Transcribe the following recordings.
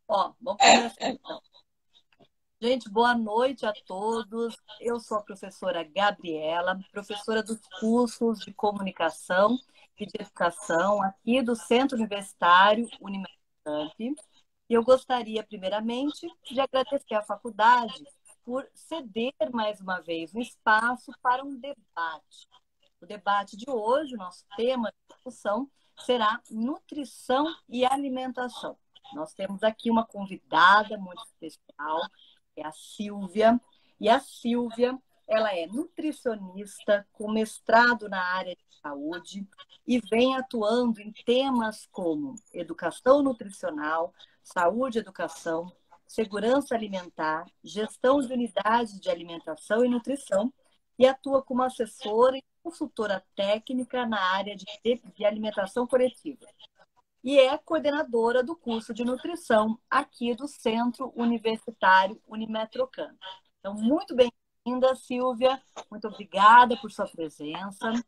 Ó, vamos começar então. Gente, boa noite a todos. Eu sou a professora Gabriela, professora dos cursos de comunicação e de educação aqui do Centro Universitário Unimetcamp. E eu gostaria, primeiramente, de agradecer à faculdade por ceder mais uma vez um espaço para um debate. O debate de hoje, o nosso tema de discussão, será nutrição e alimentação. Nós temos aqui uma convidada muito especial, que é a Silvia. E a Silvia, ela é nutricionista com mestrado na área de saúde e vem atuando em temas como educação nutricional, saúde e educação, segurança alimentar, gestão de unidades de alimentação e nutrição, e atua como assessora e consultora técnica na área de alimentação coletiva. E é coordenadora do curso de nutrição aqui do Centro Universitário Unimetrocamp. Então, muito bem-vinda, Silvia. Muito obrigada por sua presença. Muito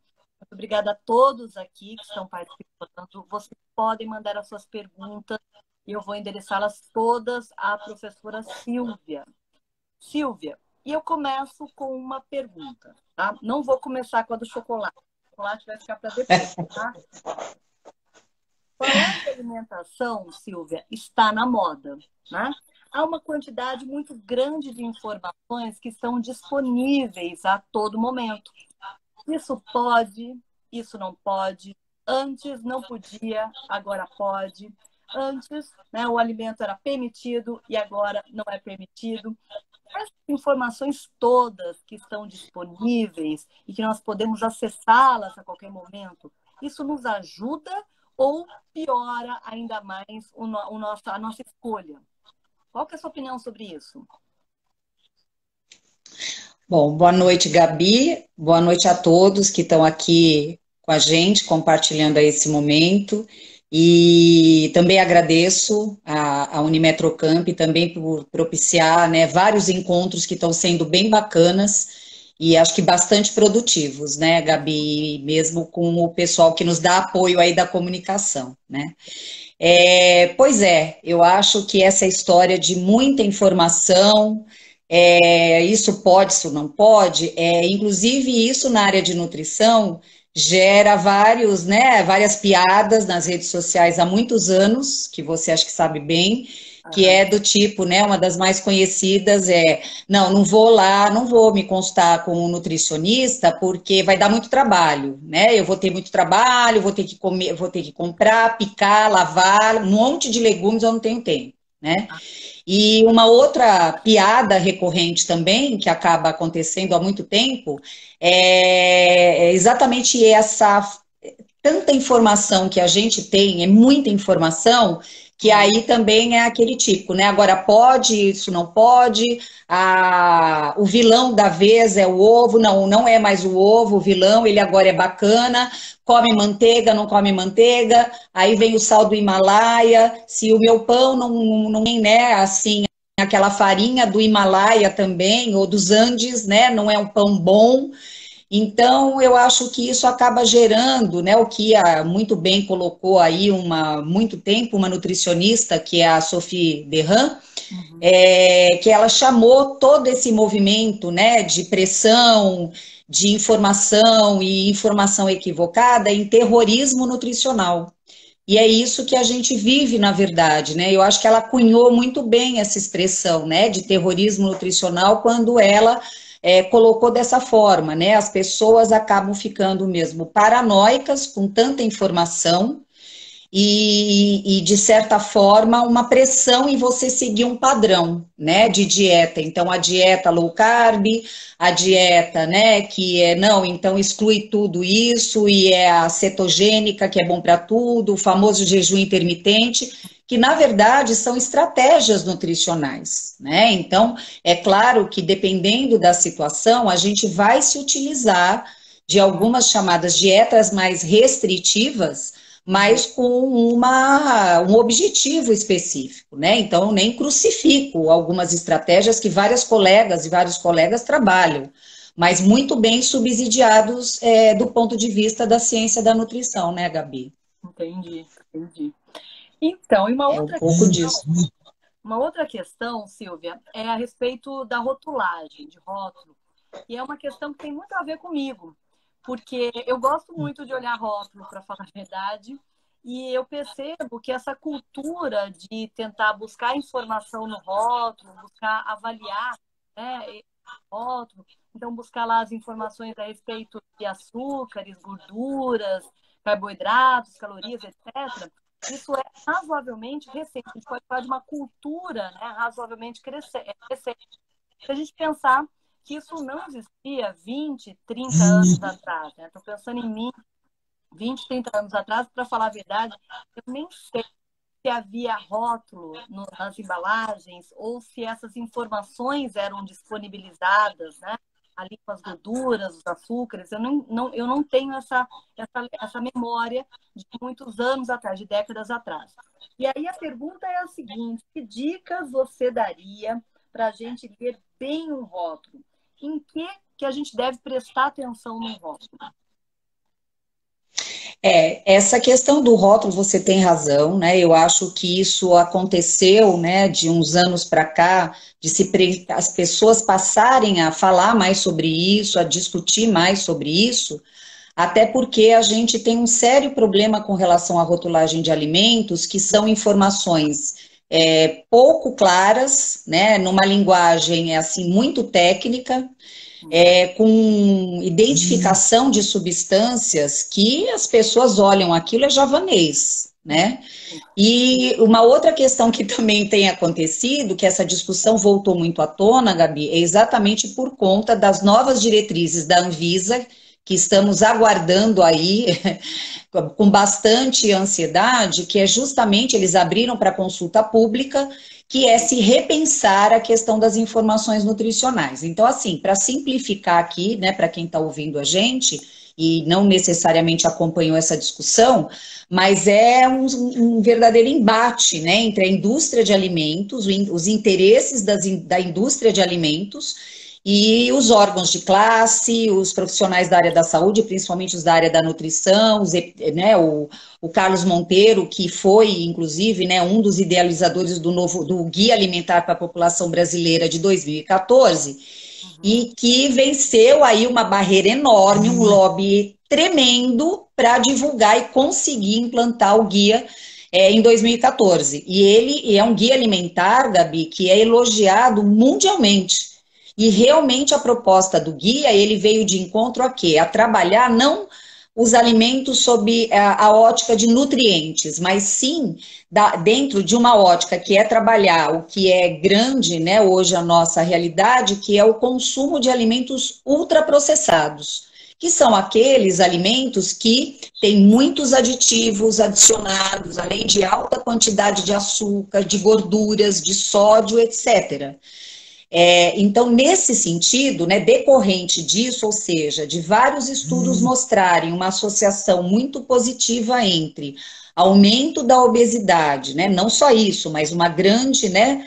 obrigada a todos aqui que estão participando. Vocês podem mandar as suas perguntas e eu vou endereçá-las todas à professora Silvia. Silvia, e eu começo com uma pergunta, tá? Não vou começar com a do chocolate. O chocolate vai ficar para depois, tá? Falar de alimentação, Silvia, está na moda, né? Há uma quantidade muito grande de informações que estão disponíveis a todo momento. Isso pode, isso não pode. Antes não podia, agora pode. Antes, né, o alimento era permitido e agora não é permitido. Essas informações todas que estão disponíveis e que nós podemos acessá-las a qualquer momento, isso nos ajuda ou piora ainda mais a nossa escolha? Qual que é a sua opinião sobre isso? Bom, boa noite, Gabi. Boa noite a todos que estão aqui com a gente, compartilhando aí esse momento. E também agradeço a Unimetrocamp também por propiciar, né, vários encontros que estão sendo bem bacanas e acho que bastante produtivos, né, Gabi, mesmo com o pessoal que nos dá apoio aí da comunicação, né? Pois é, eu acho que essa história de muita informação, isso pode, isso não pode, inclusive isso na área de nutrição gera várias piadas nas redes sociais há muitos anos, que você acha que sabe bem, que é do tipo, né, uma das mais conhecidas não vou lá, não vou me consultar com um nutricionista porque vai dar muito trabalho, né? Eu vou ter muito trabalho, vou ter que comer, vou ter que comprar, picar, lavar, um monte de legumes, eu não tenho tempo, né? E uma outra piada recorrente também, que acaba acontecendo há muito tempo, é exatamente essa tanta informação que a gente tem, é muita informação, que aí também é aquele tipo, né? Agora pode, isso não pode, o vilão da vez é o ovo, não, não é mais o ovo, o vilão, ele agora é bacana, come manteiga, não come manteiga, aí vem o sal do Himalaia, se o meu pão não tem, né, assim, aquela farinha do Himalaia também, ou dos Andes, né, não é um pão bom. Então, eu acho que isso acaba gerando, né, o que muito bem colocou aí muito tempo uma nutricionista, que é a Sophie Derram, que ela chamou todo esse movimento, né, de pressão, de informação e informação equivocada em terrorismo nutricional. E é isso que a gente vive, na verdade, né? Eu acho que ela cunhou muito bem essa expressão, né, de terrorismo nutricional quando ela colocou dessa forma, né? As pessoas acabam ficando mesmo paranoicas com tanta informação de certa forma, uma pressão em você seguir um padrão, né, de dieta. Então, a dieta low carb, a dieta, né, que não, então exclui tudo isso, e é a cetogênica, que é bom para tudo, o famoso jejum intermitente, que, na verdade, são estratégias nutricionais, né? Então, é claro que, dependendo da situação, a gente vai se utilizar de algumas chamadas dietas mais restritivas, mas com um objetivo específico, né? Então, eu nem crucifico algumas estratégias que várias colegas e vários colegas trabalham, mas muito bem subsidiados do ponto de vista da ciência da nutrição, né, Gabi? Entendi, entendi. Então, e uma É um outra pouco questão, disso. Uma outra questão, Silvia, é a respeito da rotulagem, de rótulo. E é uma questão que tem muito a ver comigo, porque eu gosto muito de olhar rótulo, para falar a verdade, e eu percebo que essa cultura de tentar buscar informação no rótulo, buscar avaliar, né, rótulo, então buscar lá as informações a respeito de açúcares, gorduras, carboidratos, calorias, etc. Isso é razoavelmente recente. A gente pode falar de uma cultura, né, razoavelmente recente. Se a gente pensar que isso não existia 20, 30 anos atrás, né? Estou pensando em mim, 20, 30 anos atrás, para falar a verdade, eu nem sei se havia rótulo nas embalagens ou se essas informações eram disponibilizadas, né? Ali com as gorduras, os açúcares. Eu não tenho essa memória de muitos anos atrás, de décadas atrás. E aí a pergunta é a seguinte: que dicas você daria para a gente ler bem um rótulo? Em que a gente deve prestar atenção no rótulo? Essa questão do rótulo, você tem razão, né? Eu acho que isso aconteceu, né, de uns anos para cá, as pessoas passarem a falar mais sobre isso, a discutir mais sobre isso, até porque a gente tem um sério problema com relação à rotulagem de alimentos, que são informações pouco claras, né, numa linguagem assim muito técnica, com identificação de substâncias que as pessoas olham aquilo é javanês, né? E uma outra questão que também tem acontecido, que essa discussão voltou muito à tona, Gabi, é exatamente por conta das novas diretrizes da Anvisa, que estamos aguardando aí com bastante ansiedade, que é justamente, eles abriram para consulta pública, que é se repensar a questão das informações nutricionais. Então, assim, para simplificar aqui, né, para quem está ouvindo a gente, e não necessariamente acompanhou essa discussão, mas é um verdadeiro embate, né, entre a indústria de alimentos, os interesses da indústria de alimentos e os órgãos de classe, os profissionais da área da saúde, principalmente os da área da nutrição, né, o Carlos Monteiro, que foi, inclusive, né, um dos idealizadores do Guia Alimentar para a População Brasileira de 2014, e que venceu aí uma barreira enorme, um lobby tremendo para divulgar e conseguir implantar o guia em 2014. E ele é um guia alimentar, Gabi, que é elogiado mundialmente. E realmente a proposta do guia, ele veio de encontro a quê? A trabalhar não os alimentos sob a ótica de nutrientes, mas sim dentro de uma ótica que é trabalhar o que é grande, né, hoje a nossa realidade, que é o consumo de alimentos ultraprocessados, que são aqueles alimentos que têm muitos aditivos adicionados, além de alta quantidade de açúcar, de gorduras, de sódio, etc. Então, nesse sentido, né, decorrente disso, ou seja, de vários estudos mostrarem uma associação muito positiva entre aumento da obesidade, né, não só isso, mas uma grande, né,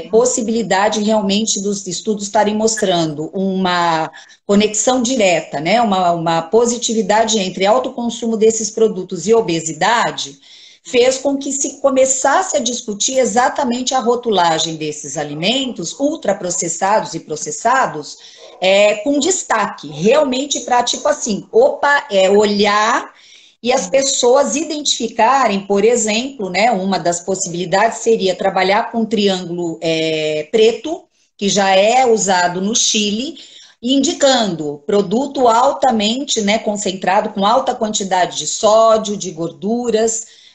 possibilidade realmente dos estudos estarem mostrando uma conexão direta, né, uma positividade entre alto consumo desses produtos e obesidade, fez com que se começasse a discutir exatamente a rotulagem desses alimentos ultraprocessados e processados, com destaque, realmente para, tipo assim, olhar e as pessoas identificarem, por exemplo, né, uma das possibilidades seria trabalhar com um triângulo preto, que já é usado no Chile, indicando produto altamente, né, concentrado, com alta quantidade de sódio, de gorduras,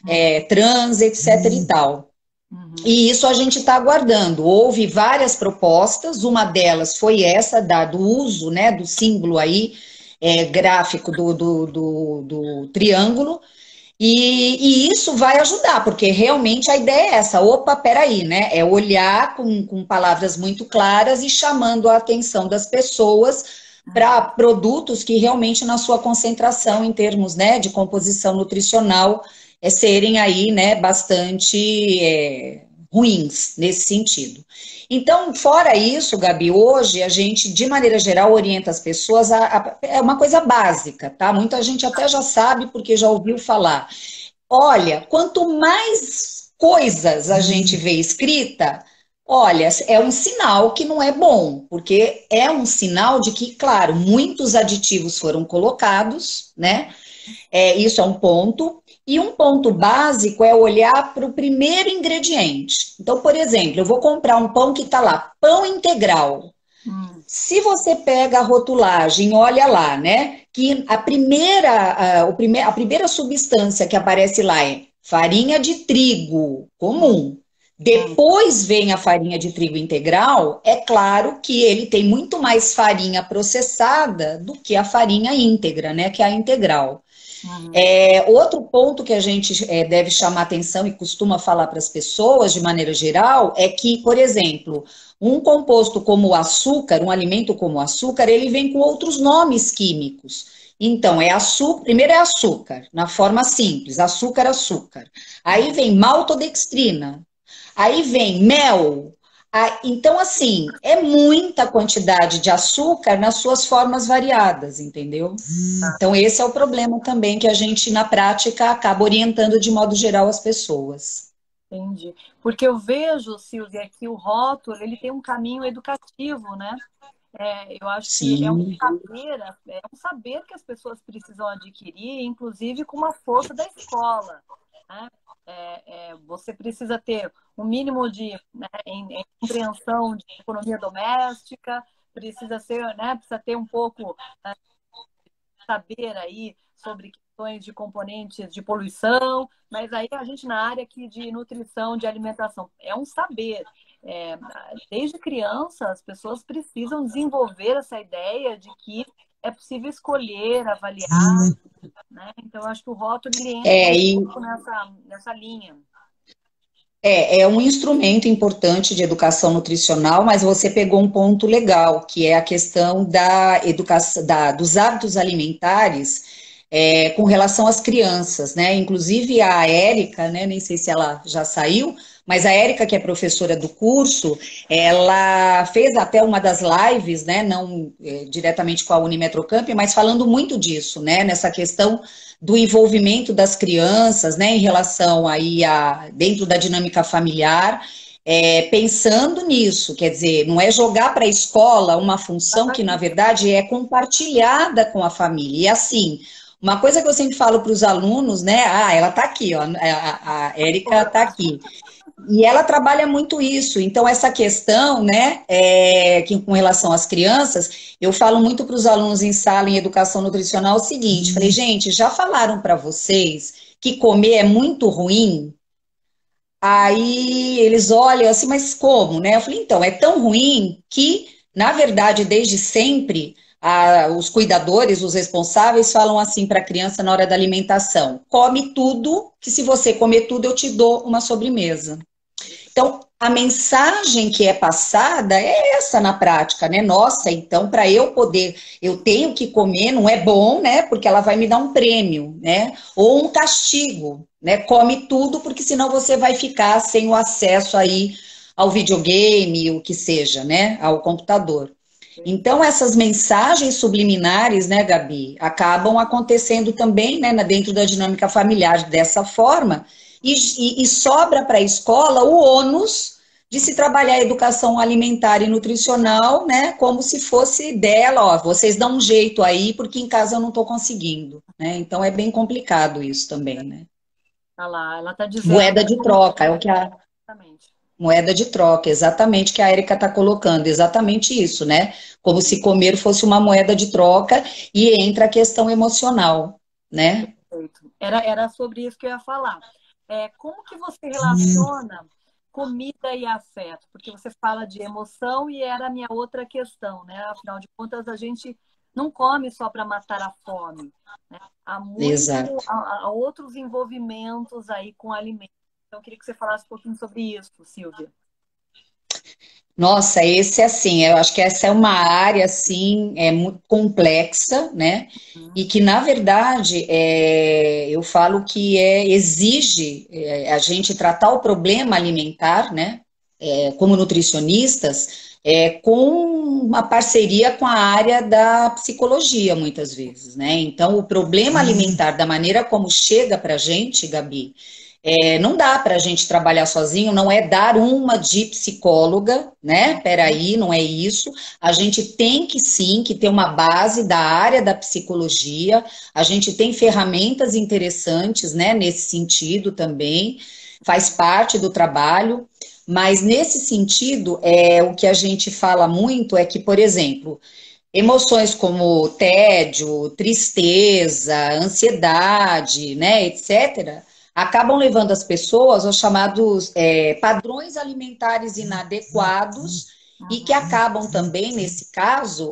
trans, etc. e tal. E isso a gente está aguardando. Houve várias propostas, uma delas foi essa, do uso, né, do símbolo aí, gráfico do triângulo, e isso vai ajudar, porque realmente a ideia é essa, opa, peraí, né, é olhar com palavras muito claras e chamando a atenção das pessoas para produtos que realmente na sua concentração em termos, né, de composição nutricional, serem aí, né, bastante ruins nesse sentido. Então, fora isso, Gabi, hoje a gente, de maneira geral, orienta as pessoas é uma coisa básica, tá? Muita gente até já sabe porque já ouviu falar. Olha, quanto mais coisas a gente vê escrita, olha, é um sinal que não é bom, porque é um sinal de que, claro, muitos aditivos foram colocados, né? Isso é um ponto. E um ponto básico é olhar para o primeiro ingrediente. Então, por exemplo, eu vou comprar um pão que está lá, pão integral. Se você pega a rotulagem, olha lá, né? Que a primeira substância que aparece lá é farinha de trigo comum. Depois vem a farinha de trigo integral, é claro que ele tem muito mais farinha processada do que a farinha íntegra, né? Que é a integral. Outro ponto que a gente deve chamar atenção e costuma falar para as pessoas, de maneira geral, é que, por exemplo, um composto como o açúcar, um alimento como o açúcar, ele vem com outros nomes químicos. Então, primeiro é açúcar, na forma simples, açúcar, açúcar. Aí vem maltodextrina, aí vem mel. Então, assim, é muita quantidade de açúcar nas suas formas variadas, entendeu? Então, esse é o problema também que a gente, na prática, acaba orientando de modo geral as pessoas. Entendi. Porque eu vejo, Silvia, que o rótulo ele tem um caminho educativo, né? Eu acho que Sim. é um saber que as pessoas precisam adquirir, inclusive com uma força da escola, né? Você precisa ter um mínimo de em compreensão de economia doméstica, precisa ter um pouco saber aí sobre questões de componentes de poluição, mas aí a gente na área aqui de nutrição, de alimentação, é um saber. Desde criança, as pessoas precisam desenvolver essa ideia de que é possível escolher, avaliar, né? Então, eu acho que o rótulo ele entra um pouco nessa linha. É um instrumento importante de educação nutricional, mas você pegou um ponto legal, que é a questão da educação, dos hábitos alimentares com relação às crianças, né? Inclusive a Érica, né? Nem sei se ela já saiu, mas a Érica, que é professora do curso, ela fez até uma das lives, né? Não diretamente com a Unimetrocamp, mas falando muito disso, né? Nessa questão do envolvimento das crianças, né, em relação aí dentro da dinâmica familiar, pensando nisso, quer dizer, não é jogar para a escola uma função que, na verdade, é compartilhada com a família. E assim, uma coisa que eu sempre falo para os alunos, né, ela está aqui, ó, a Érica está aqui. E ela trabalha muito isso. Então, essa questão, né, que com relação às crianças, eu falo muito para os alunos em sala em educação nutricional o seguinte: falei, gente, já falaram para vocês que comer é muito ruim? Aí eles olham assim, mas como, né? Eu falei, então, é tão ruim que, na verdade, desde sempre, os cuidadores, os responsáveis, falam assim para a criança na hora da alimentação: come tudo, que se você comer tudo, eu te dou uma sobremesa. Então, a mensagem que é passada é essa na prática, né? Nossa, então, para eu poder, eu tenho que comer, não é bom, né? Porque ela vai me dar um prêmio, né? Ou um castigo, né? Come tudo, porque senão você vai ficar sem o acesso aí ao videogame, o que seja, né? Ao computador. Então, essas mensagens subliminares, né, Gabi, acabam acontecendo também, né, dentro da dinâmica familiar dessa forma, e sobra para a escola o ônus de se trabalhar a educação alimentar e nutricional, né, como se fosse dela, ó, vocês dão um jeito aí, porque em casa eu não estou conseguindo, né? Então é bem complicado isso também, né? Olha lá, ela está dizendo. Moeda de troca, é o que moeda de troca, exatamente que a Érica está colocando, exatamente isso, né? Como se comer fosse uma moeda de troca e entra a questão emocional, né? Perfeito. Era sobre isso que eu ia falar. Como que você relaciona comida e afeto? Porque você fala de emoção e era a minha outra questão, né? Afinal de contas, a gente não come só para matar a fome, né? Há outros envolvimentos aí com alimentos. Então, eu queria que você falasse um pouquinho sobre isso, Silvia. Nossa, esse assim, eu acho que essa é uma área assim, muito complexa, né? E que, na verdade, eu falo que exige a gente tratar o problema alimentar, né? Como nutricionistas, com uma parceria com a área da psicologia, muitas vezes, né? Então, o problema alimentar, da maneira como chega para a gente, Gabi, Não dá para a gente trabalhar sozinho, não é dar uma de psicóloga, né? Peraí, não é isso. A gente tem que sim, que ter uma base da área da psicologia, a gente tem ferramentas interessantes, né, nesse sentido também, faz parte do trabalho, mas nesse sentido, o que a gente fala muito é que, por exemplo, emoções como tédio, tristeza, ansiedade, né, etc., acabam levando as pessoas aos chamados padrões alimentares inadequados e que acabam também, nesse caso,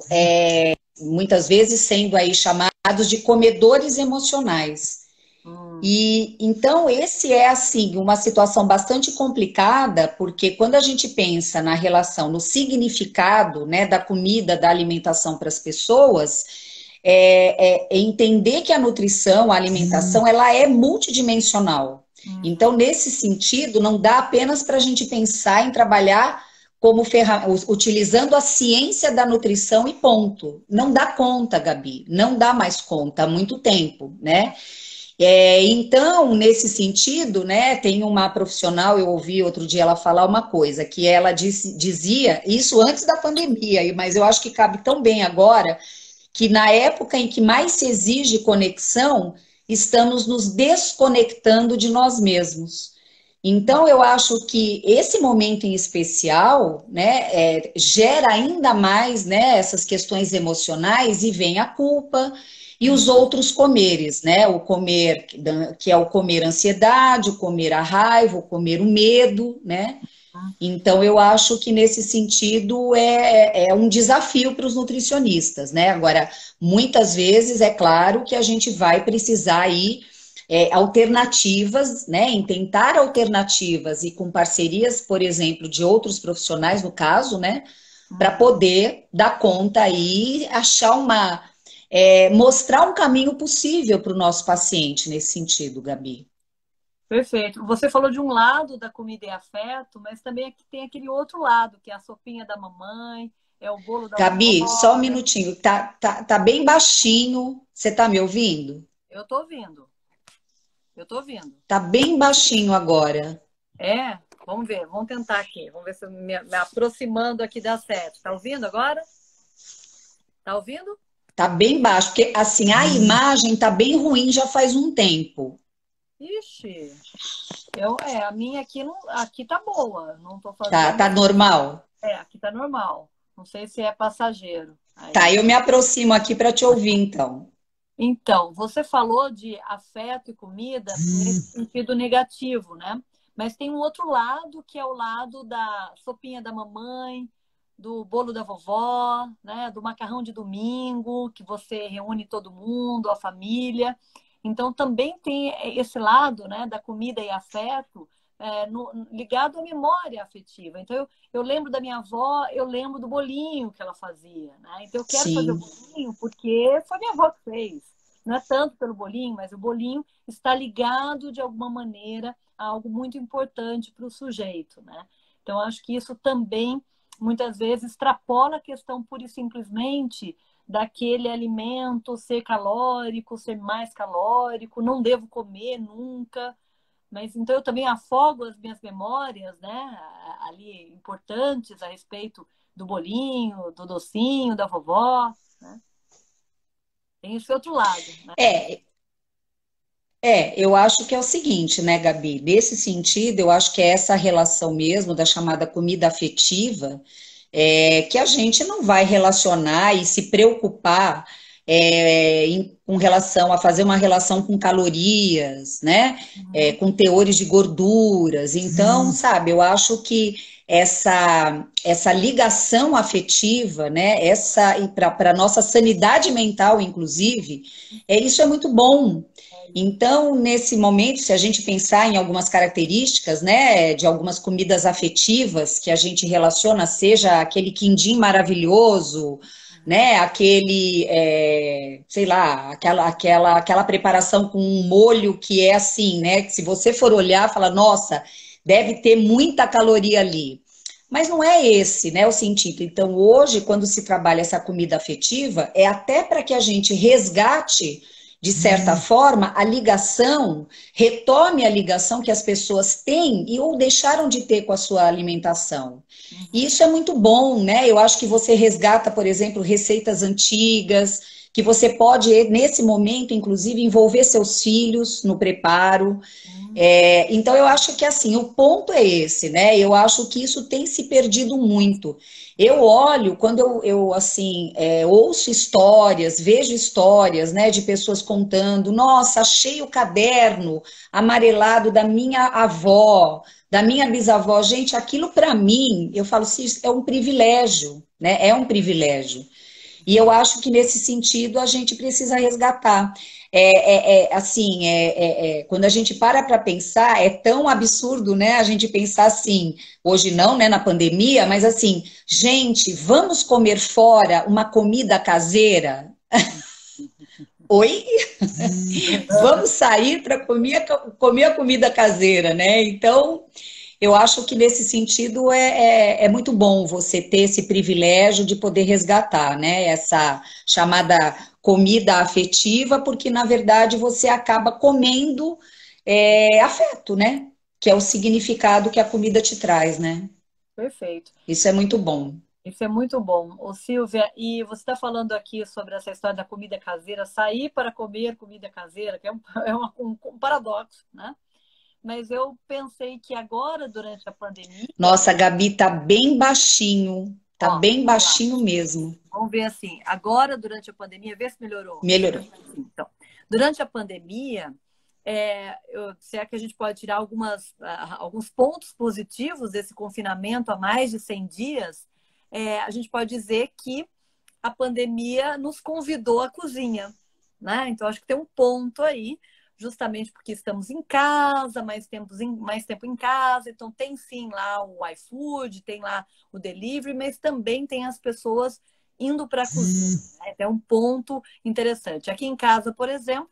muitas vezes sendo aí chamados de comedores emocionais. E então esse é assim uma situação bastante complicada, porque quando a gente pensa na relação, no significado, né, da comida, da alimentação para as pessoas, é entender que a nutrição, a alimentação, ela é multidimensional. Então, nesse sentido, não dá apenas para a gente pensar em trabalhar como utilizando a ciência da nutrição e ponto. Não dá conta, Gabi, não dá mais conta há muito tempo, né? Então, nesse sentido, né, tem uma profissional, eu ouvi outro dia ela falar uma coisa, que ela dizia, isso antes da pandemia, mas eu acho que cabe tão bem agora, que na época em que mais se exige conexão, estamos nos desconectando de nós mesmos. Então, eu acho que esse momento em especial, né, gera ainda mais, né, essas questões emocionais e vem a culpa e os outros comeres, né, o comer, que é o comer ansiedade, o comer a raiva, o comer o medo, né. Então, eu acho que nesse sentido é um desafio para os nutricionistas, né. Agora, muitas vezes, é claro que a gente vai precisar aí alternativas, né, em tentar alternativas e com parcerias, por exemplo, de outros profissionais, no caso, né, para poder dar conta aí, achar mostrar um caminho possível para o nosso paciente nesse sentido, Gabi. Perfeito. Você falou de um lado da comida e afeto, mas também aqui tem aquele outro lado, que é a sopinha da mamãe, é o bolo da Gabi, só um vovó, né? minutinho, tá bem baixinho, você tá me ouvindo? Eu tô ouvindo, eu tô ouvindo. Tá bem baixinho agora. Vamos ver, vamos tentar aqui. Vamos ver se eu me aproximando aqui dá certo. Tá ouvindo agora? Tá ouvindo? Tá bem baixo, porque assim, a imagem tá bem ruim já faz um tempo. Ixi, a minha aqui, não, aqui tá boa, não tô Tá fazendo. normal? Aqui tá normal. Não sei se é passageiro. Tá, eu me aproximo aqui para te ouvir, então. Então, você falou de afeto e comida nesse sentido negativo, né? Mas tem um outro lado, que é o lado da sopinha da mamãe, do bolo da vovó, né? Do macarrão de domingo, que você reúne todo mundo, a família. Então, também tem esse lado, né, da comida e afeto ligado à memória afetiva. Então, eu lembro da minha avó, eu lembro do bolinho que ela fazia, né? Então, eu quero fazer o Sim. bolinho porque foi minha avó que fez. Não é tanto pelo bolinho, mas o bolinho está ligado de alguma maneira a algo muito importante para o sujeito, né? Então, acho que isso também, muitas vezes, extrapola a questão pura e simplesmente daquele alimento ser calórico, ser mais calórico, não devo comer nunca. Mas então eu também afogo as minhas memórias, né, ali importantes a respeito do bolinho, do docinho, da vovó, né? Tem esse outro lado, né? Eu acho que é o seguinte, né, Gabi? Nesse sentido, eu acho que é essa relação mesmo da chamada comida afetiva, que a gente não vai relacionar e se preocupar com relação a fazer uma relação com calorias, né? Com teores de gorduras. Então, sabe, eu acho que essa ligação afetiva, né? Essa e para nossa sanidade mental, inclusive, isso é muito bom. Então, nesse momento, se a gente pensar em algumas características, né, de algumas comidas afetivas que a gente relaciona, seja aquele quindim maravilhoso, né, aquele, sei lá, aquela preparação com um molho que é assim, né, que se você for olhar, fala, nossa, deve ter muita caloria ali. Mas não é esse, né, o sentido. Então, hoje, quando se trabalha essa comida afetiva, é até para que a gente resgate de certa forma, a ligação, retome a ligação que as pessoas têm e ou deixaram de ter com a sua alimentação. E isso é muito bom, né? Eu acho que você resgata, por exemplo, receitas antigas, que você pode, nesse momento, inclusive, envolver seus filhos no preparo. Então, eu acho que, assim, o ponto é esse, né? Eu acho que isso tem se perdido muito. Eu olho, quando eu assim, ouço histórias, vejo histórias, né, de pessoas contando, nossa, achei o caderno amarelado da minha avó, da minha bisavó. Gente, aquilo para mim, eu falo assim, é um privilégio, né? É um privilégio. E eu acho que nesse sentido a gente precisa resgatar. Assim, quando a gente para pensar, é tão absurdo, né? A gente pensar assim, hoje não, né, na pandemia, mas assim, gente, vamos comer fora uma comida caseira? Oi? Vamos sair para comer a comida caseira, né? Então, eu acho que nesse sentido é muito bom você ter esse privilégio de poder resgatar, né? Essa chamada comida afetiva, porque na verdade você acaba comendo afeto, né? Que é o significado que a comida te traz, né? Perfeito. Isso é muito bom. Isso é muito bom. Ô, Silvia, e você está falando aqui sobre essa história da comida caseira, sair para comer comida caseira, que é um paradoxo, né? Mas eu pensei que agora, durante a pandemia, Nossa, a Gabi tá bem baixinho, tá ó, bem vamos lá, baixinho mesmo. vamos ver assim, agora, durante a pandemia, vê se melhorou. Melhorou. Então, durante a pandemia, se é que a gente pode tirar alguns pontos positivos desse confinamento há mais de 100 dias, a gente pode dizer que a pandemia nos convidou à cozinha, né? Então, acho que tem um ponto aí, justamente porque estamos em casa, mais tempo em casa, então tem sim lá o iFood, tem lá o delivery, mas também tem as pessoas indo para a cozinha, né? É um ponto interessante. Aqui em casa, por exemplo,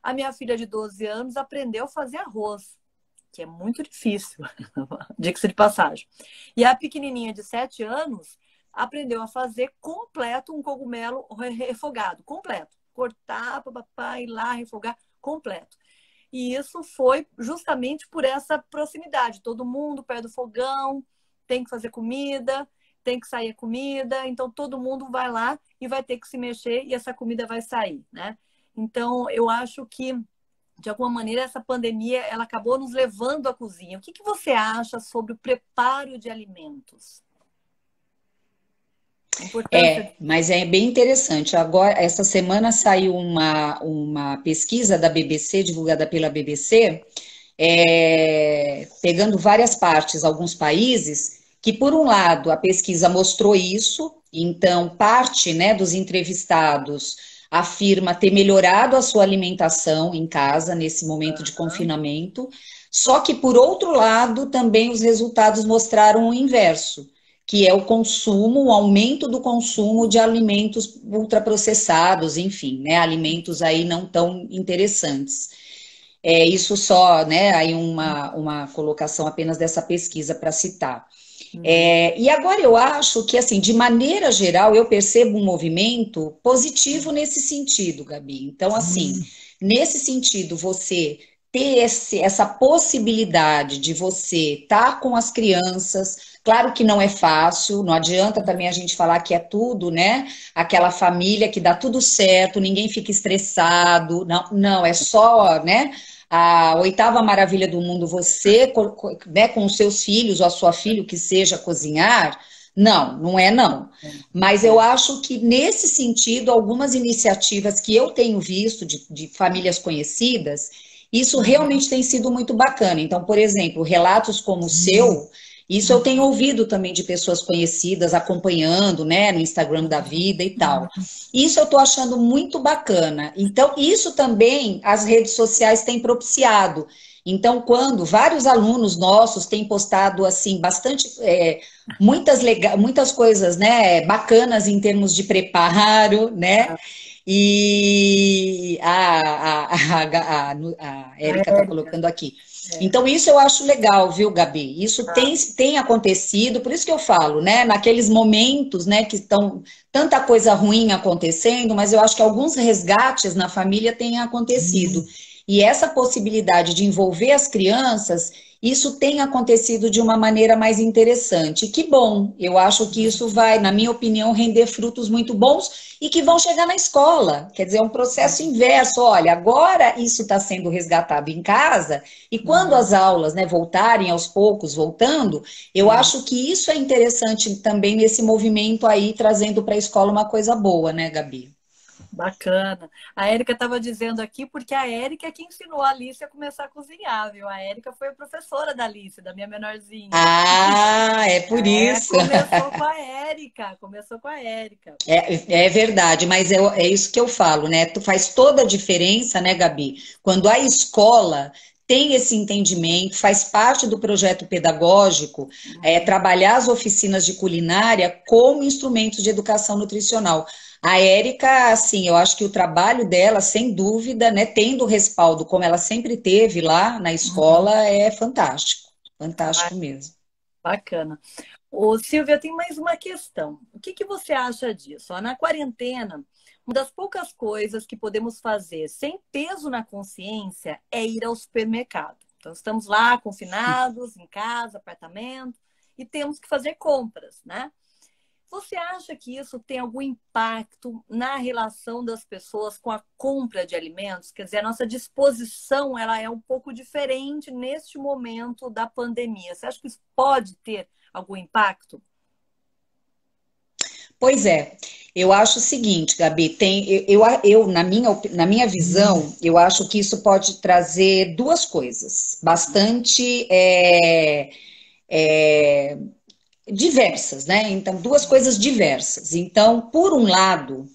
a minha filha de 12 anos aprendeu a fazer arroz, que é muito difícil, diga-se de passagem. E a pequenininha de 7 anos aprendeu a fazer completo um cogumelo refogado, completo. Cortar, papapá, ir lá, refogar, completo. E isso foi justamente por essa proximidade. Todo mundo perto do fogão, tem que fazer comida, tem que sair a comida, então todo mundo vai lá e vai ter que se mexer e essa comida vai sair, né? Então, eu acho que, de alguma maneira, essa pandemia ela acabou nos levando à cozinha. O que você acha sobre o preparo de alimentos? A importância. Mas é bem interessante. Agora, essa semana saiu uma pesquisa da BBC, divulgada pela BBC, pegando várias partes, alguns países, que, por um lado, a pesquisa mostrou isso, então, parte, né, dos entrevistados afirma ter melhorado a sua alimentação em casa, nesse momento de confinamento, só que, por outro lado, também os resultados mostraram o inverso, que é o consumo, o aumento do consumo de alimentos ultraprocessados, enfim, né, alimentos aí não tão interessantes. Isso só, né, aí uma colocação apenas dessa pesquisa para citar. E agora eu acho que, assim, de maneira geral, eu percebo um movimento positivo nesse sentido, Gabi. Então, assim, nesse sentido, você ter essa possibilidade de você estar com as crianças, claro que não é fácil, não adianta também a gente falar que é tudo, né? Aquela família que dá tudo certo, ninguém fica estressado, não, não, é só, né? A oitava maravilha do mundo, você, né, com os seus filhos ou a sua filha, que seja cozinhar, não, não é não. Mas eu acho que nesse sentido, algumas iniciativas que eu tenho visto de famílias conhecidas, isso realmente tem sido muito bacana. Então, por exemplo, relatos como o seu, isso eu tenho ouvido também de pessoas conhecidas acompanhando, né, no Instagram da vida e tal. Isso eu estou achando muito bacana. Então, isso também as redes sociais têm propiciado. Então, quando vários alunos nossos têm postado assim bastante, muitas coisas, né, bacanas em termos de preparo, né? E a Érica está colocando aqui. É. Então, isso eu acho legal, viu, Gabi? Isso Tá. tem acontecido, por isso que eu falo, né? Naqueles momentos, né, que estão tanta coisa ruim acontecendo, mas eu acho que alguns resgates na família têm acontecido. E essa possibilidade de envolver as crianças, isso tem acontecido de uma maneira mais interessante. Que bom, eu acho que isso vai, na minha opinião, render frutos muito bons e que vão chegar na escola. Quer dizer, é um processo inverso. Olha, agora isso está sendo resgatado em casa. E quando Uhum, as aulas, né, voltarem aos poucos, voltando, eu uhum. acho que isso é interessante também nesse movimento aí, trazendo para a escola uma coisa boa, né, Gabi? Bacana. A Érica estava dizendo aqui porque a Érica é que ensinou a Alice a começar a cozinhar, viu? A Érica foi a professora da Alice, da minha menorzinha. Ah, é por É, isso. começou com a Érica, começou com a Érica. É verdade, mas é isso que eu falo, né? Tu faz toda a diferença, né, Gabi? Quando a escola tem esse entendimento, faz parte do projeto pedagógico, trabalhar as oficinas de culinária como instrumentos de educação nutricional. A Érica, assim, eu acho que o trabalho dela, sem dúvida, né, tendo o respaldo, como ela sempre teve lá na Uhum. escola, é fantástico. Ah, Fantástico mesmo. bacana. Ô, Silvia, tem mais uma questão. O que que você acha disso? Ó, na quarentena, uma das poucas coisas que podemos fazer sem peso na consciência é ir ao supermercado. Então, estamos lá confinados, em casa, apartamento, e temos que fazer compras, né? Você acha que isso tem algum impacto na relação das pessoas com a compra de alimentos? Quer dizer, a nossa disposição ela é um pouco diferente neste momento da pandemia. Você acha que isso pode ter algum impacto? Pois é, eu acho o seguinte, Gabi, na minha visão, eu acho que isso pode trazer duas coisas bastante é, diversas, né? Então, duas coisas diversas. Então, por um lado,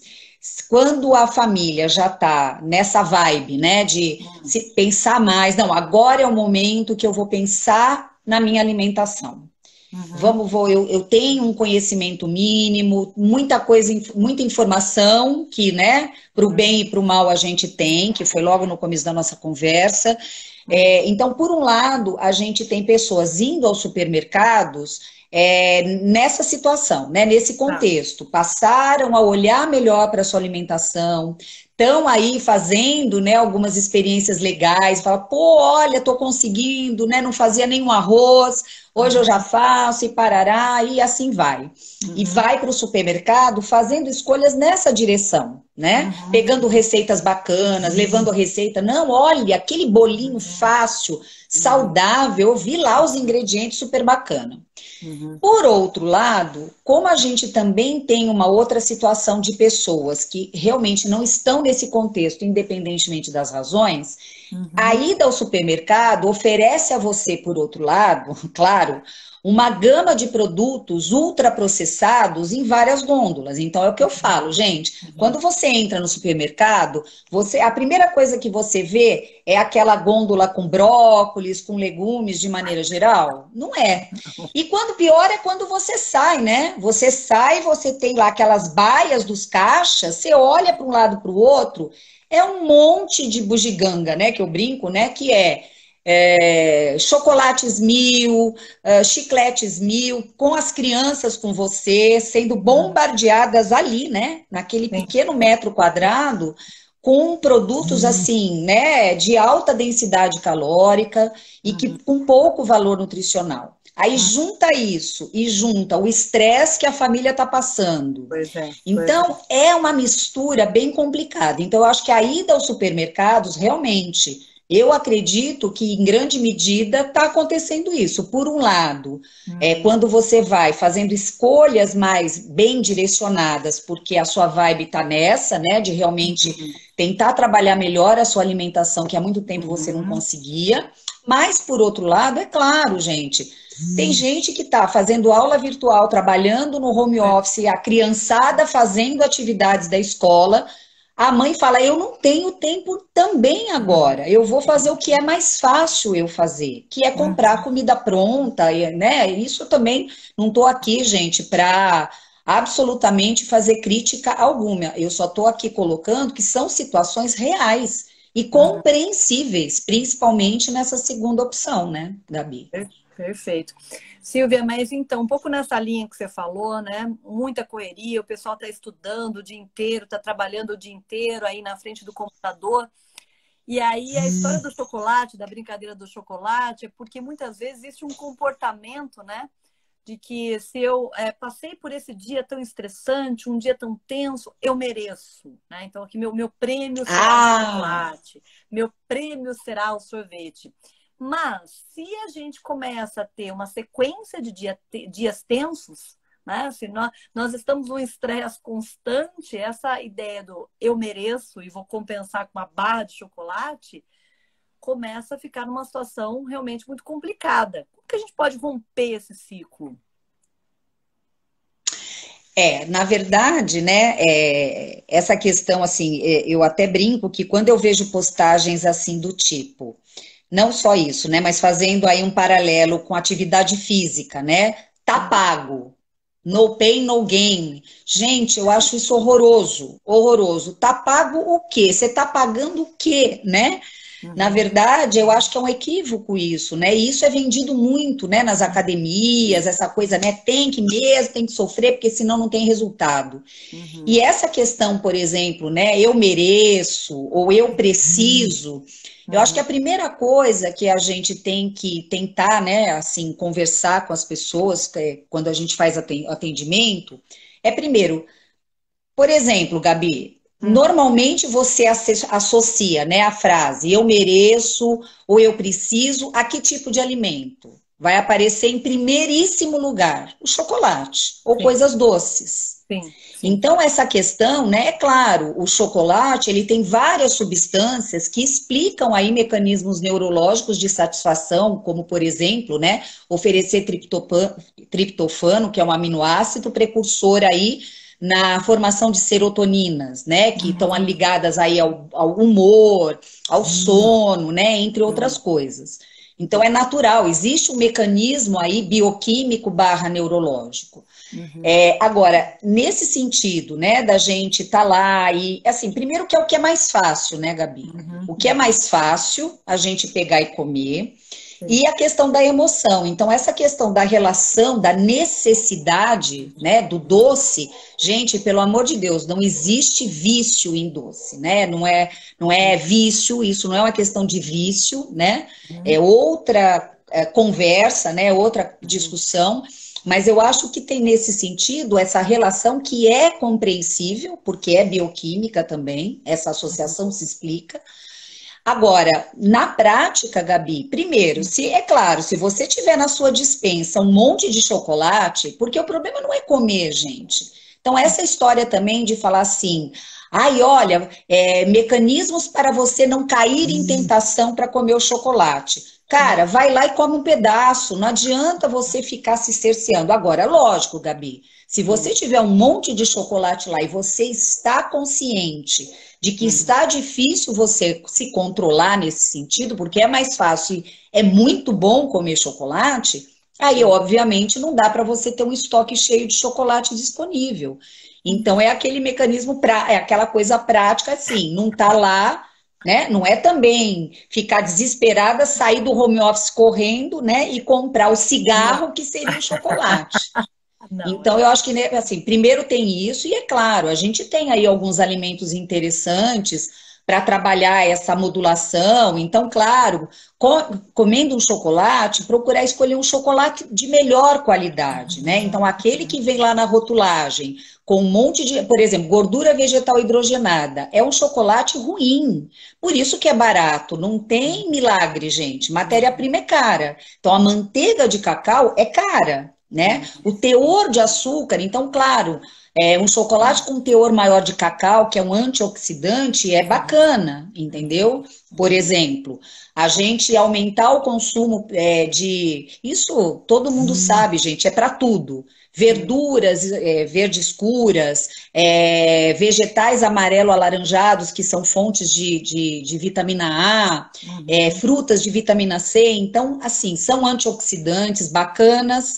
quando a família já está nessa vibe, né, de se pensar mais, não, agora é o momento que eu vou pensar na minha alimentação. Uhum. Eu tenho um conhecimento mínimo, muita coisa, muita informação que, né, para o bem e para o mal a gente tem, que foi logo no começo da nossa conversa. Então, por um lado, a gente tem pessoas indo aos supermercados nessa situação, né, nesse Tá. contexto, passaram a olhar melhor para a sua alimentação, estão aí fazendo, né, algumas experiências legais, fala, pô, olha, estou conseguindo, né, não fazia nenhum arroz, hoje eu já Uhum. faço e parará, e assim vai. E Uhum. vai para o supermercado fazendo escolhas nessa direção, né? Uhum. Pegando receitas bacanas, levando a receita. Não, olha, aquele bolinho Uhum. fácil, Uhum. saudável, eu vi lá os ingredientes super bacana. Uhum. Por outro lado, como a gente também tem uma outra situação de pessoas que realmente não estão nesse contexto, independentemente das razões, a Uhum. ida ao supermercado oferece a você, por outro lado, claro, uma gama de produtos ultraprocessados em várias gôndolas. Então, é o que eu falo, gente. Uhum. Quando você entra no supermercado, a primeira coisa que você vê é aquela gôndola com brócolis, com legumes de maneira geral? Não é. E quando pior é quando você sai, né? Você sai, você tem lá aquelas baias dos caixas, você olha para um lado para o outro, é um monte de bugiganga, né? Que eu brinco, né? Que chocolates mil, chicletes mil, com as crianças com você, sendo Uhum. bombardeadas ali, né? Naquele Sim. pequeno metro quadrado, com produtos assim, né? De alta densidade calórica e que Uhum. com pouco valor nutricional. Aí Uhum. junta isso e junta o estresse que a família está passando. Pois é, pois é. Então, é uma mistura bem complicada. Então, eu acho que a ida aos supermercados, realmente, eu acredito que, em grande medida, está acontecendo isso. Por um lado, Uhum. quando você vai fazendo escolhas mais bem direcionadas, porque a sua vibe está nessa, né, de realmente tentar trabalhar melhor a sua alimentação, que há muito tempo você não Uhum. conseguia. Mas, por outro lado, é claro, gente, tem gente que está fazendo aula virtual, trabalhando no home É. office, a criançada fazendo atividades da escola. A mãe fala: Eu não tenho tempo também Uhum. agora. Eu vou fazer o que é mais fácil eu fazer, que é comprar Uhum. comida pronta, né? Isso também não estou aqui, gente, para absolutamente fazer crítica alguma. Eu só estou aqui colocando que são situações reais e compreensíveis, principalmente nessa segunda opção, né, Gabi? Perfeito. Silvia, mas então, um pouco nessa linha que você falou, né? Muita correria, o pessoal está estudando o dia inteiro, está trabalhando o dia inteiro aí na frente do computador. E aí a história do chocolate, da brincadeira do chocolate, é porque muitas vezes existe um comportamento, né? De que se eu passei por esse dia tão estressante, um dia tão tenso, eu mereço, né? Então aqui meu prêmio será o chocolate, meu prêmio será o sorvete. Mas se a gente começa a ter uma sequência de dias tensos, né? Se nós estamos num estresse constante, essa ideia do eu mereço e vou compensar com uma barra de chocolate começa a ficar numa situação realmente muito complicada. Como que a gente pode romper esse ciclo? Na verdade, né, essa questão, assim, eu até brinco que quando eu vejo postagens assim do tipo, não só isso, né, mas fazendo aí um paralelo com atividade física, né, tá pago, no pain, no gain. Gente, eu acho isso horroroso, horroroso. Tá pago o quê? Você tá pagando o quê, né? Na verdade, eu acho que é um equívoco isso, né? E isso é vendido muito, né, nas academias, essa coisa, né? Tem que mesmo, tem que sofrer, porque senão não tem resultado. E essa questão, por exemplo, né? Eu mereço ou eu preciso. Eu acho que a primeira coisa que a gente tem que tentar, né, assim, conversar com as pessoas quando a gente faz atendimento, é primeiro, por exemplo, Gabi, normalmente você associa, né, a frase eu mereço ou eu preciso a que tipo de alimento? Vai aparecer em primeiríssimo lugar o chocolate ou coisas doces. Sim. Então, essa questão, né, é claro, o chocolate, ele tem várias substâncias que explicam aí mecanismos neurológicos de satisfação, como, por exemplo, né, oferecer triptofano, que é um aminoácido precursor aí na formação de serotoninas, né, que estão ligadas aí ao humor, ao sono, né, entre outras coisas. Então, é natural, existe um mecanismo aí bioquímico / neurológico. Agora, nesse sentido, né, da gente estar lá e, assim, primeiro que é o que é mais fácil, né, Gabi? O que é mais fácil a gente pegar e comer, e a questão da emoção. Então, essa questão da relação, da necessidade, né, do doce, gente, pelo amor de Deus, não existe vício em doce, né? Não é vício, isso não é uma questão de vício, né? É outra conversa, né? Outra discussão. Mas eu acho que tem nesse sentido essa relação que é compreensível, porque é bioquímica também, essa associação se explica. Agora, na prática, Gabi, primeiro, é claro, se você tiver na sua despensa um monte de chocolate, porque o problema não é comer, gente. Então, essa história também de falar assim, ai, olha, mecanismos para você não cair em tentação para comer o chocolate. Cara, vai lá e come um pedaço, não adianta você ficar se cerceando. Agora, lógico, Gabi, se você tiver um monte de chocolate lá e você está consciente de que está difícil você se controlar nesse sentido, porque é mais fácil, é muito bom comer chocolate, aí, obviamente, não dá para você ter um estoque cheio de chocolate disponível. Então, é aquele mecanismo, é aquela coisa prática, assim, não tá lá, né? Não é também ficar desesperada, sair do home office correndo, né? E comprar o cigarro que seria o chocolate. Então, eu acho que, né, assim, primeiro tem isso, e é claro, a gente tem aí alguns alimentos interessantes para trabalhar essa modulação. Então, claro, comendo um chocolate, procurar escolher um chocolate de melhor qualidade, né? Então, aquele que vem lá na rotulagem, com um monte de, por exemplo, gordura vegetal hidrogenada, é um chocolate ruim. Por isso que é barato, não tem milagre, gente. Matéria-prima é cara. Então, a manteiga de cacau é cara, né? O teor de açúcar, então, claro, um chocolate com teor maior de cacau, que é um antioxidante, é bacana, entendeu? Por exemplo, a gente aumentar o consumo Isso todo mundo sabe, gente, é para tudo. Verduras verde escuras, vegetais amarelo-alaranjados, que são fontes de vitamina A, frutas de vitamina C. Então, assim, são antioxidantes bacanas.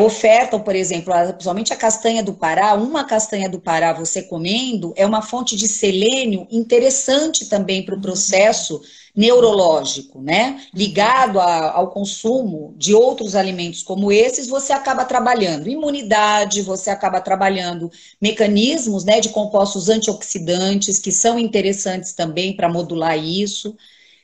Ofertam, por exemplo, principalmente a castanha do Pará, uma castanha do Pará você comendo é uma fonte de selênio interessante também para o processo neurológico, né? Ligado ao consumo de outros alimentos como esses, você acaba trabalhando imunidade, você acaba trabalhando mecanismos, né, de compostos antioxidantes que são interessantes também para modular isso.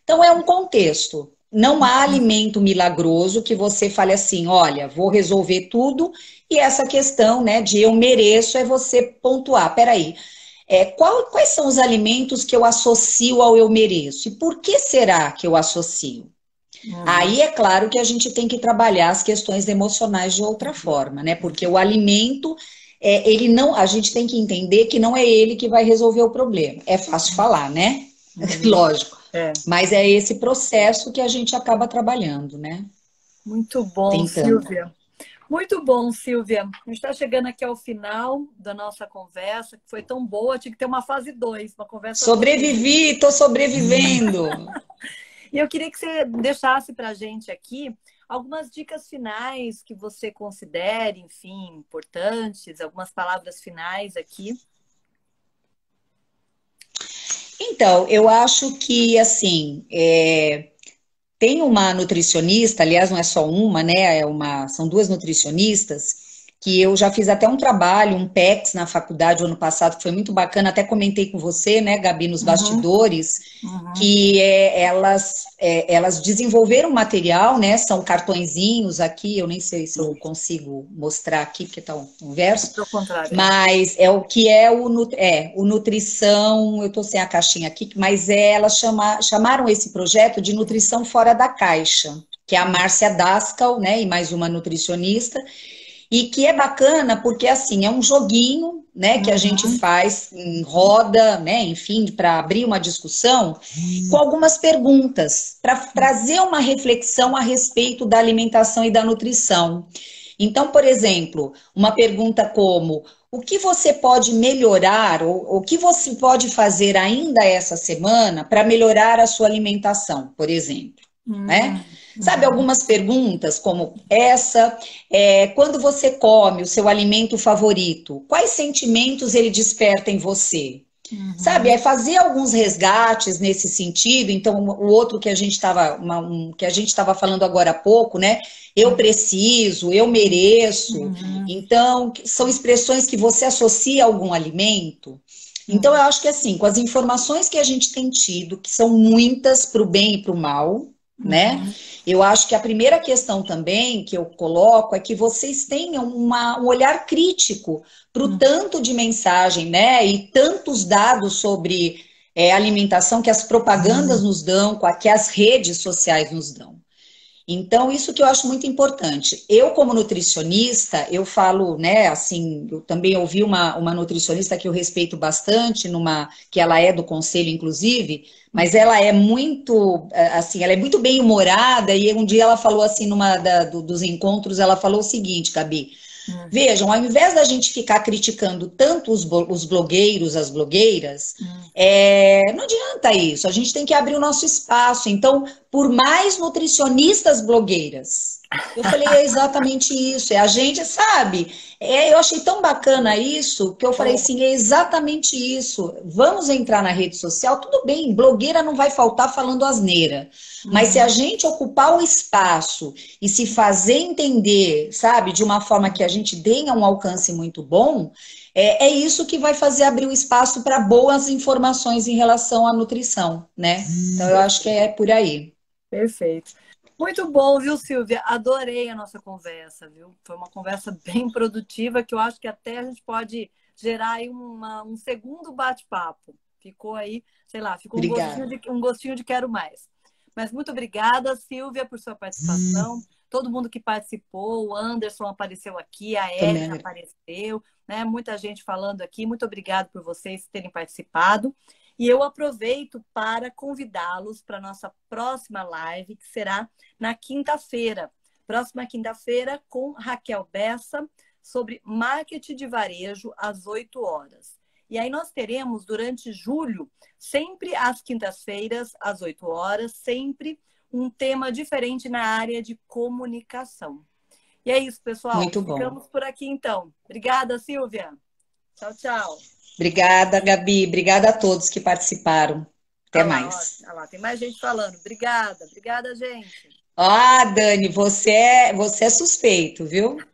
Então, é um contexto. Não há alimento milagroso que você fale assim, olha, vou resolver tudo, e essa questão, né, de eu mereço é você pontuar. Peraí, quais são os alimentos que eu associo ao eu mereço? E por que será que eu associo? Aí é claro que a gente tem que trabalhar as questões emocionais de outra forma, né? Porque o alimento, ele não, a gente tem que entender que não é ele que vai resolver o problema. É fácil falar, né? Lógico. É. Mas é esse processo que a gente acaba trabalhando, né? Muito bom, Tentando. Silvia. Muito bom, Silvia. A gente está chegando aqui ao final da nossa conversa, que foi tão boa, tinha que ter uma fase 2, uma conversa 2. Sobrevivi, estou sobrevivendo. E eu queria que você deixasse para a gente aqui algumas dicas finais que você considere, enfim, importantes, algumas palavras finais aqui. Então, eu acho que, assim, tem uma nutricionista, aliás, não é só uma, né? São duas nutricionistas, que eu já fiz até um trabalho, um PEX na faculdade o ano passado, que foi muito bacana, até comentei com você, né, Gabi, nos bastidores, que elas desenvolveram material, né? São cartõezinhos aqui, eu nem sei se eu consigo mostrar aqui, porque está um verso, Ao contrário. mas é o que é o nutrição, eu estou sem a caixinha aqui, mas elas chamaram esse projeto de nutrição fora da caixa, que é a Márcia Daskal, né, e mais uma nutricionista, e que é bacana porque, assim, é um joguinho, né, que a gente faz em roda, né, enfim, para abrir uma discussão, com algumas perguntas, para trazer uma reflexão a respeito da alimentação e da nutrição. Então, por exemplo, uma pergunta como: o que você pode melhorar, ou o que você pode fazer ainda essa semana para melhorar a sua alimentação, por exemplo, né? Sabe, algumas perguntas como essa, quando você come o seu alimento favorito, quais sentimentos ele desperta em você? Sabe, é fazer alguns resgates nesse sentido. Então, o outro que a gente estava falando agora há pouco, né? Eu preciso, eu mereço. Então, são expressões que você associa a algum alimento. Então, eu acho que assim, com as informações que a gente tem tido, que são muitas para o bem e para o mal, né? Eu acho que a primeira questão também que eu coloco é que vocês tenham um olhar crítico para o tanto de mensagem, né? E tantos dados sobre alimentação que as propagandas nos dão, que as redes sociais nos dão. Então, isso que eu acho muito importante. Eu, como nutricionista, eu falo, né, assim, eu também ouvi uma nutricionista que eu respeito bastante, que ela é do conselho, inclusive, mas ela é muito, assim, ela é muito bem-humorada, e um dia ela falou assim, dos encontros, ela falou o seguinte, Gabi: vejam, ao invés da gente ficar criticando tanto os blogueiros, as blogueiras, não adianta isso. A gente tem que abrir o nosso espaço. Então, por mais nutricionistas blogueiras. Eu falei, é exatamente isso. A gente, sabe? Eu achei tão bacana isso que eu falei assim, é exatamente isso. Vamos entrar na rede social, tudo bem, blogueira não vai faltar falando asneira. Mas se a gente ocupar o espaço e se fazer entender, sabe, de uma forma que a gente tenha um alcance muito bom, é isso que vai fazer abrir o espaço para boas informações em relação à nutrição, né? Então eu acho que é por aí. Perfeito. Muito bom, viu, Silvia? Adorei a nossa conversa, viu? Foi uma conversa bem produtiva que eu acho que até a gente pode gerar aí um segundo bate-papo. Ficou aí, sei lá, ficou um gostinho de quero mais. Mas muito obrigada, Silvia, por sua participação. Todo mundo que participou, o Anderson apareceu aqui, a Érica apareceu, né? Muita gente falando aqui. Muito obrigada por vocês terem participado. E eu aproveito para convidá-los para a nossa próxima live, que será na quinta-feira. Próxima quinta-feira, com Raquel Bessa, sobre marketing de varejo, às 8 horas. E aí nós teremos, durante julho, sempre às quintas-feiras, às 8 horas, sempre um tema diferente na área de comunicação. E é isso, pessoal. Muito bom. Ficamos por aqui, então. Obrigada, Silvia. Tchau, tchau. Obrigada, Gabi. Obrigada a todos que participaram. Até Olha lá, ó, mais. olha lá, tem mais gente falando. Obrigada, obrigada, gente. Ah, Dani, você é suspeito, viu?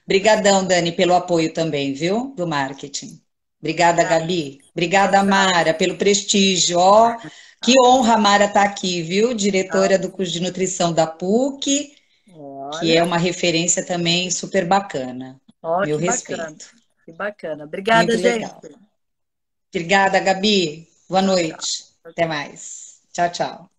Obrigadão, Dani, pelo apoio também, viu? Do marketing. Obrigada, Obrigada. Gabi. Tchau, Obrigada, tchau. Mara, pelo prestígio. Ó, que honra a Mara estar aqui, viu? Diretora Tchau. do curso de nutrição da PUC, que é Olha, uma referência também super bacana. ó, Meu que bacana. respeito. Que bacana. Obrigada, Muito gente. legal. Obrigada, Gabi. Boa Tchau, tchau. noite. Tchau, Até tchau. mais. Tchau, tchau.